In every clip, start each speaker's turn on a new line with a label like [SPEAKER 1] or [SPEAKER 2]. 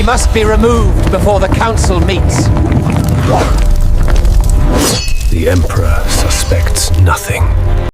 [SPEAKER 1] She must be removed before the council meets.
[SPEAKER 2] The Emperor suspects nothing.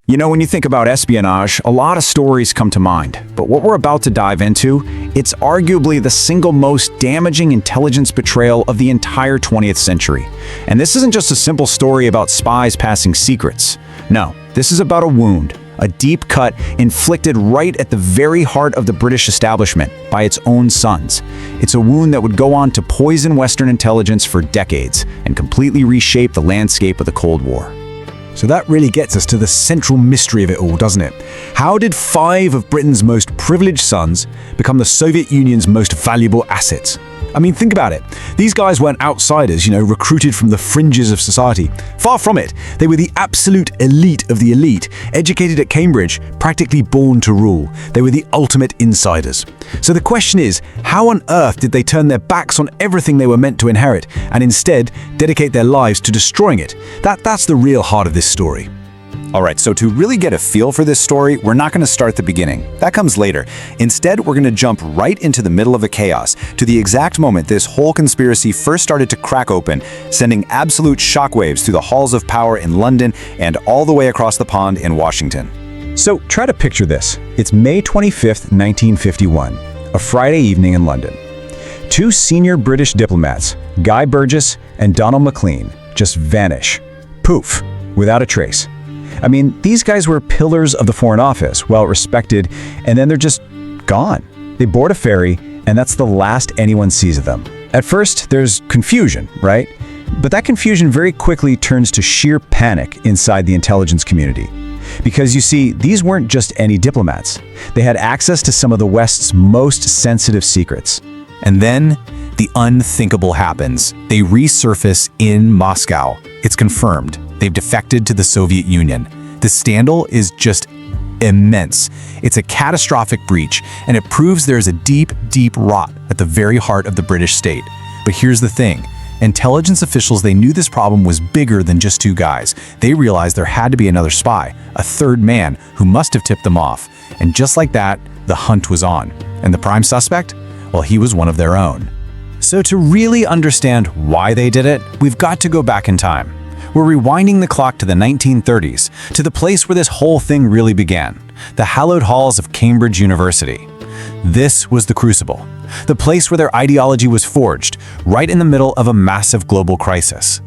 [SPEAKER 3] You know, when you think about espionage, a lot of stories come to mind. But what we're about to dive into, it's arguably the single most damaging intelligence betrayal of the entire 20th century. And this isn't just a simple story about spies passing secrets. No, this is about a wound, a deep cut inflicted right at the very heart of the British establishment by its own sons. It's a wound that would go on to poison Western intelligence for decades and completely reshape the landscape of the Cold War.
[SPEAKER 4] So that really gets us to the central mystery of it all, doesn't it? How did 5 of Britain's most privileged sons become the Soviet Union's most valuable assets? I mean, think about it. These guys weren't outsiders, recruited from the fringes of society. Far from it. They were the absolute elite of the elite, educated at Cambridge, practically born to rule. They were the ultimate insiders. So the question is, how on earth did they turn their backs on everything they were meant to inherit and instead dedicate their lives to destroying it? That's the real heart of this story.
[SPEAKER 3] Alright, so to really get a feel for this story, we're not going to start at the beginning. That comes later. Instead, we're going to jump right into the middle of a chaos, to the exact moment this whole conspiracy first started to crack open, sending absolute shockwaves through the halls of power in London and all the way across the pond in Washington.
[SPEAKER 4] So try to picture this. It's May 25th, 1951, a Friday evening in London. 2 senior British diplomats, Guy Burgess and Donald Maclean, just vanish. Poof, without a trace. I mean, these guys were pillars of the Foreign Office, well respected, and then they're just gone. They board a ferry, and that's the last anyone sees of them. At first, there's confusion, right? But that confusion very quickly turns to sheer panic inside the intelligence community. Because you see, these weren't just any diplomats. They had access to some of the West's most sensitive secrets.
[SPEAKER 3] And then, the unthinkable happens. They resurface in Moscow. It's confirmed. They've defected to the Soviet Union. The scandal is just immense. It's a catastrophic breach, and it proves there's a deep, deep rot at the very heart of the British state. But here's the thing. Intelligence officials, they knew this problem was bigger than just 2 guys. They realized there had to be another spy, a third man, who must have tipped them off. And just like that, the hunt was on. And the prime suspect? Well, he was one of their own. So to really understand why they did it, we've got to go back in time. We're rewinding the clock to the 1930s, to the place where this whole thing really began, the hallowed halls of Cambridge University. This was the crucible, the place where their ideology was forged, right in the middle of a massive global crisis.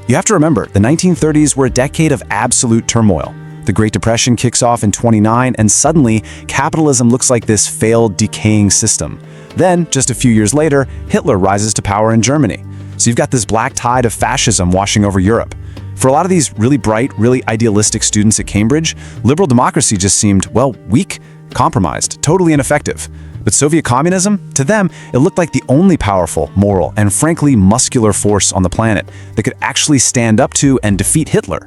[SPEAKER 3] You have to remember, the 1930s were a decade of absolute turmoil. The Great Depression kicks off in '29, and suddenly, capitalism looks like this failed, decaying system. Then, just a few years later, Hitler rises to power in Germany. So you've got this black tide of fascism washing over Europe. For a lot of these really bright, really idealistic students at Cambridge, liberal democracy just seemed, well, weak, compromised, totally ineffective. But Soviet communism, to them, it looked like the only powerful, moral, and frankly muscular force on the planet that could actually stand up to and defeat Hitler.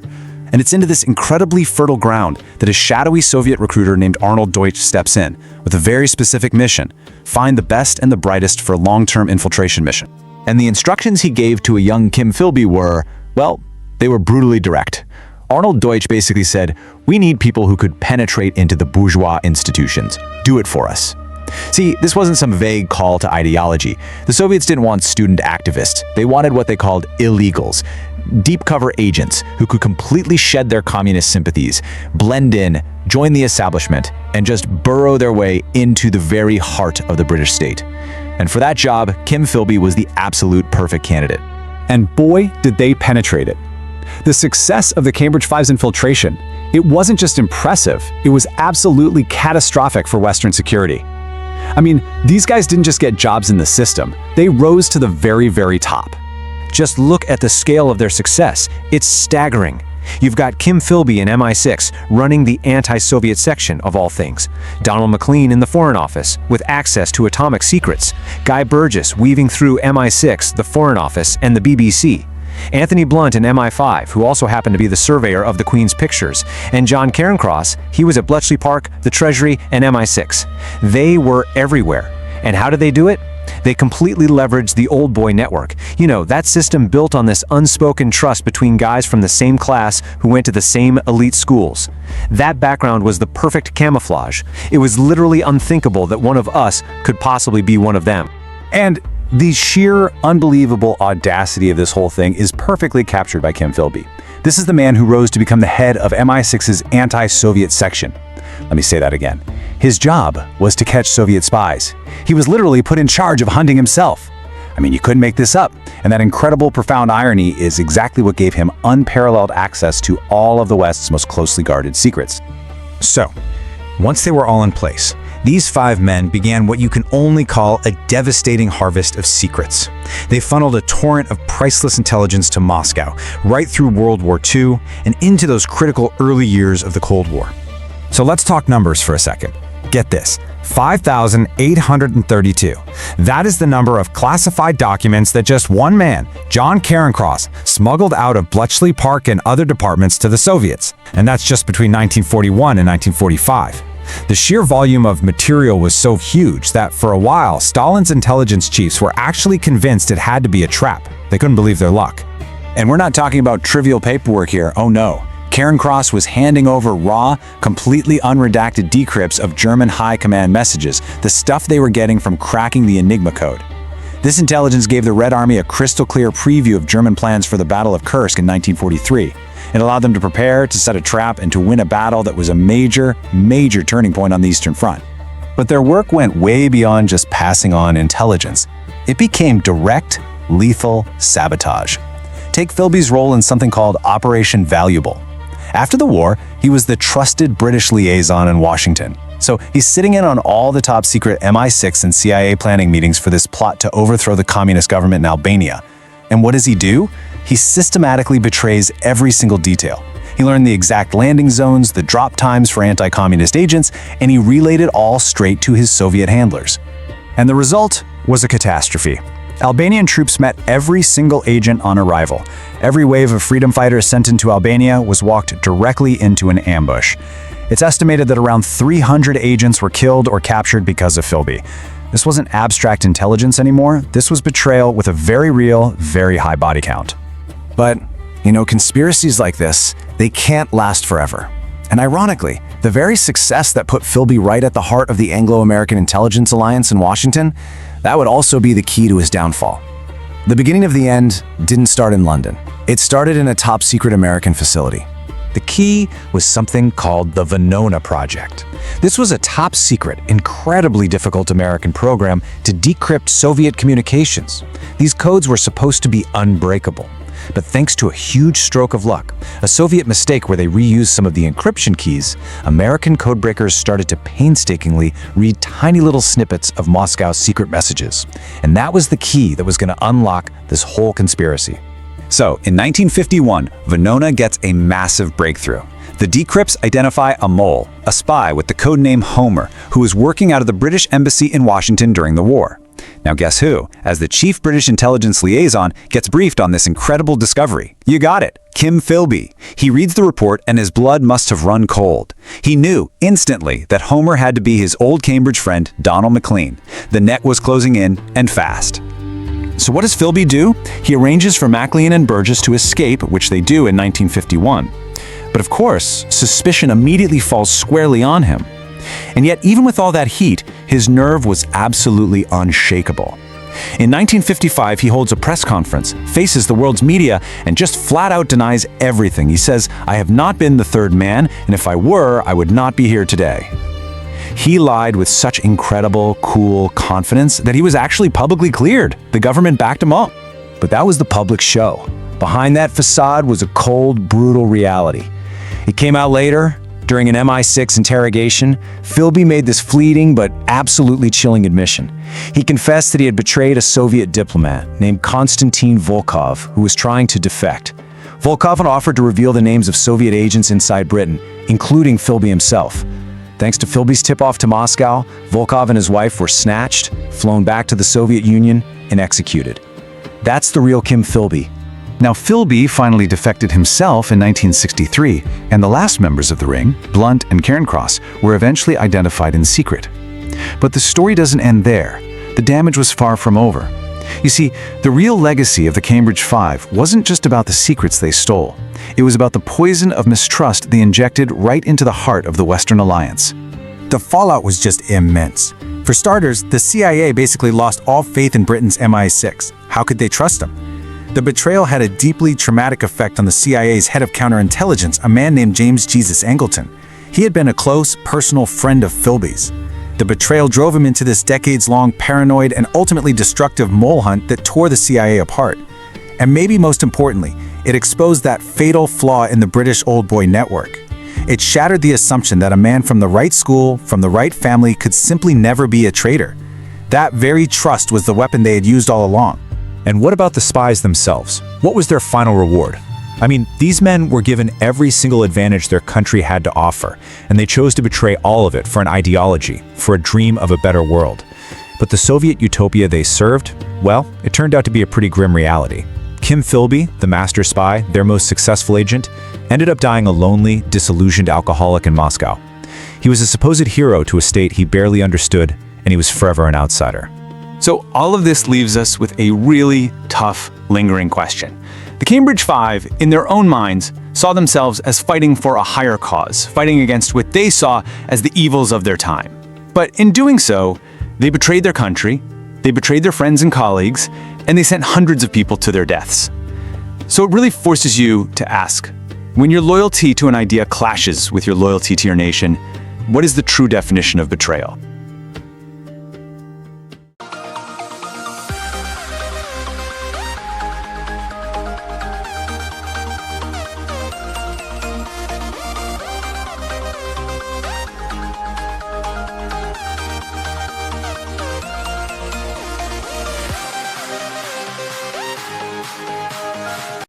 [SPEAKER 3] And it's into this incredibly fertile ground that a shadowy Soviet recruiter named Arnold Deutsch steps in with a very specific mission: find the best and the brightest for a long-term infiltration mission. And the instructions he gave to a young Kim Philby were, well, they were brutally direct. Arnold Deutsch basically said, "We need people who could penetrate into the bourgeois institutions. Do it for us." See, this wasn't some vague call to ideology. The Soviets didn't want student activists. They wanted what they called illegals, deep cover agents who could completely shed their communist sympathies, blend in, join the establishment, and just burrow their way into the very heart of the British state. And for that job, Kim Philby was the absolute perfect candidate. And boy, did they penetrate it. The success of the Cambridge Five's infiltration, it wasn't just impressive, it was absolutely catastrophic for Western security. I mean, these guys didn't just get jobs in the system, they rose to the very, very top. Just look at the scale of their success. It's staggering. You've got Kim Philby in MI6 running the anti-Soviet section of all things. Donald Maclean in the Foreign Office with access to atomic secrets. Guy Burgess weaving through MI6, the Foreign Office, and the BBC. Anthony Blunt in MI5, who also happened to be the surveyor of the Queen's pictures. And John Cairncross, he was at Bletchley Park, the Treasury, and MI6. They were everywhere. And how did they do it? They completely leveraged the old boy network. You know, that system built on this unspoken trust between guys from the same class who went to the same elite schools. That background was the perfect camouflage. It was literally unthinkable that one of us could possibly be one of them. And
[SPEAKER 4] The sheer, unbelievable audacity of this whole thing is perfectly captured by Kim Philby. This is the man who rose to become the head of MI6's anti-Soviet section. Let me say that again. His job was to catch Soviet spies. He was literally put in charge of hunting himself. I mean, you couldn't make this up. And that incredible, profound irony is exactly what gave him unparalleled access to all of the West's most closely guarded secrets. So, once they were all in place, these 5 men began what you can only call a devastating harvest of secrets. They funneled a torrent of priceless intelligence to Moscow, right through World War II and into those critical early years of the Cold War. So let's talk numbers for a second. Get this, 5,832. That is the number of classified documents that just one man, John Carencross, smuggled out of Bletchley Park and other departments to the Soviets. And that's just between 1941 and 1945. The sheer volume of material was so huge that for a while, Stalin's intelligence chiefs were actually convinced it had to be a trap. They couldn't believe their luck. And we're not talking about trivial paperwork here, oh no. Carencross was handing over raw, completely unredacted decrypts of German high command messages, the stuff they were getting from cracking the Enigma code. This intelligence gave the Red Army a crystal clear preview of German plans for the Battle of Kursk in 1943. It allowed them to prepare, to set a trap, and to win a battle that was a major, major turning point on the Eastern Front. But their work went way beyond just passing on intelligence. It became direct, lethal sabotage. Take Philby's role in something called Operation Valuable. After the war, he was the trusted British liaison in Washington. So he's sitting in on all the top secret MI6 and CIA planning meetings for this plot to overthrow the communist government in Albania. And what does he do? He systematically betrays every single detail. He learned the exact landing zones, the drop times for anti-communist agents, and he relayed it all straight to his Soviet handlers. And the result was a catastrophe. Albanian troops met every single agent on arrival. Every wave of freedom fighters sent into Albania was walked directly into an ambush. It's estimated that around 300 agents were killed or captured because of Philby. This wasn't abstract intelligence anymore. This was betrayal with a very real, very high body count. But, conspiracies like this, they can't last forever. And ironically, the very success that put Philby right at the heart of the Anglo-American Intelligence Alliance in Washington, that would also be the key to his downfall. The beginning of the end didn't start in London. It started in a top-secret American facility. The key was something called the Venona Project. This was a top-secret, incredibly difficult American program to decrypt Soviet communications. These codes were supposed to be unbreakable. But thanks to a huge stroke of luck, a Soviet mistake where they reused some of the encryption keys, American codebreakers started to painstakingly read tiny little snippets of Moscow's secret messages. And that was the key that was going to unlock this whole conspiracy. So, in 1951, Venona gets a massive breakthrough. The decrypts identify a mole, a spy with the codename Homer, who was working out of the British Embassy in Washington during the war. Now guess who, as the chief British intelligence liaison, gets briefed on this incredible discovery? You got it, Kim Philby. He reads the report and his blood must have run cold. He knew instantly that Homer had to be his old Cambridge friend, Donald Maclean. The net was closing in, and fast. So what does Philby do? He arranges for Maclean and Burgess to escape, which they do in 1951. But of course, suspicion immediately falls squarely on him. And yet, even with all that heat, his nerve was absolutely unshakable. In 1955, he holds a press conference, faces the world's media, and just flat out denies everything. He says, "I have not been the third man, and if I were, I would not be here today." He lied with such incredible, cool confidence that he was actually publicly cleared. The government backed him up. But that was the public show. Behind that facade was a cold, brutal reality. It came out later. During an MI6 interrogation, Philby made this fleeting but absolutely chilling admission. He confessed that he had betrayed a Soviet diplomat named Konstantin Volkov, who was trying to defect. Volkov had offered to reveal the names of Soviet agents inside Britain, including Philby himself. Thanks to Philby's tip-off to Moscow, Volkov and his wife were snatched, flown back to the Soviet Union, and executed. That's the real Kim Philby. Now, Philby finally defected himself in 1963, and the last members of the ring, Blunt and Cairncross, were eventually identified in secret. But the story doesn't end there. The damage was far from over. You see, the real legacy of the Cambridge Five wasn't just about the secrets they stole. It was about the poison of mistrust they injected right into the heart of the Western Alliance. The fallout was just immense.
[SPEAKER 3] For starters, the CIA basically lost all faith in Britain's MI6. How could they trust them? The betrayal had a deeply traumatic effect on the CIA's head of counterintelligence, a man named James Jesus Angleton. He had been a close, personal friend of Philby's. The betrayal drove him into this decades-long paranoid and ultimately destructive mole hunt that tore the CIA apart. And maybe most importantly, it exposed that fatal flaw in the British old boy network. It shattered the assumption that a man from the right school, from the right family, could simply never be a traitor. That very trust was the weapon they had used all along.
[SPEAKER 4] And what about the spies themselves? What was their final reward? I mean, these men were given every single advantage their country had to offer, and they chose to betray all of it for an ideology, for a dream of a better world. But the Soviet utopia they served, well, it turned out to be a pretty grim reality. Kim Philby, the master spy, their most successful agent, ended up dying a lonely, disillusioned alcoholic in Moscow. He was a supposed hero to a state he barely understood, and he was forever an outsider.
[SPEAKER 5] So all of this leaves us with a really tough, lingering question. The Cambridge Five, in their own minds, saw themselves as fighting for a higher cause, fighting against what they saw as the evils of their time. But in doing so, they betrayed their country, they betrayed their friends and colleagues, and they sent hundreds of people to their deaths. So it really forces you to ask, when your loyalty to an idea clashes with your loyalty to your nation, what is the true definition of betrayal?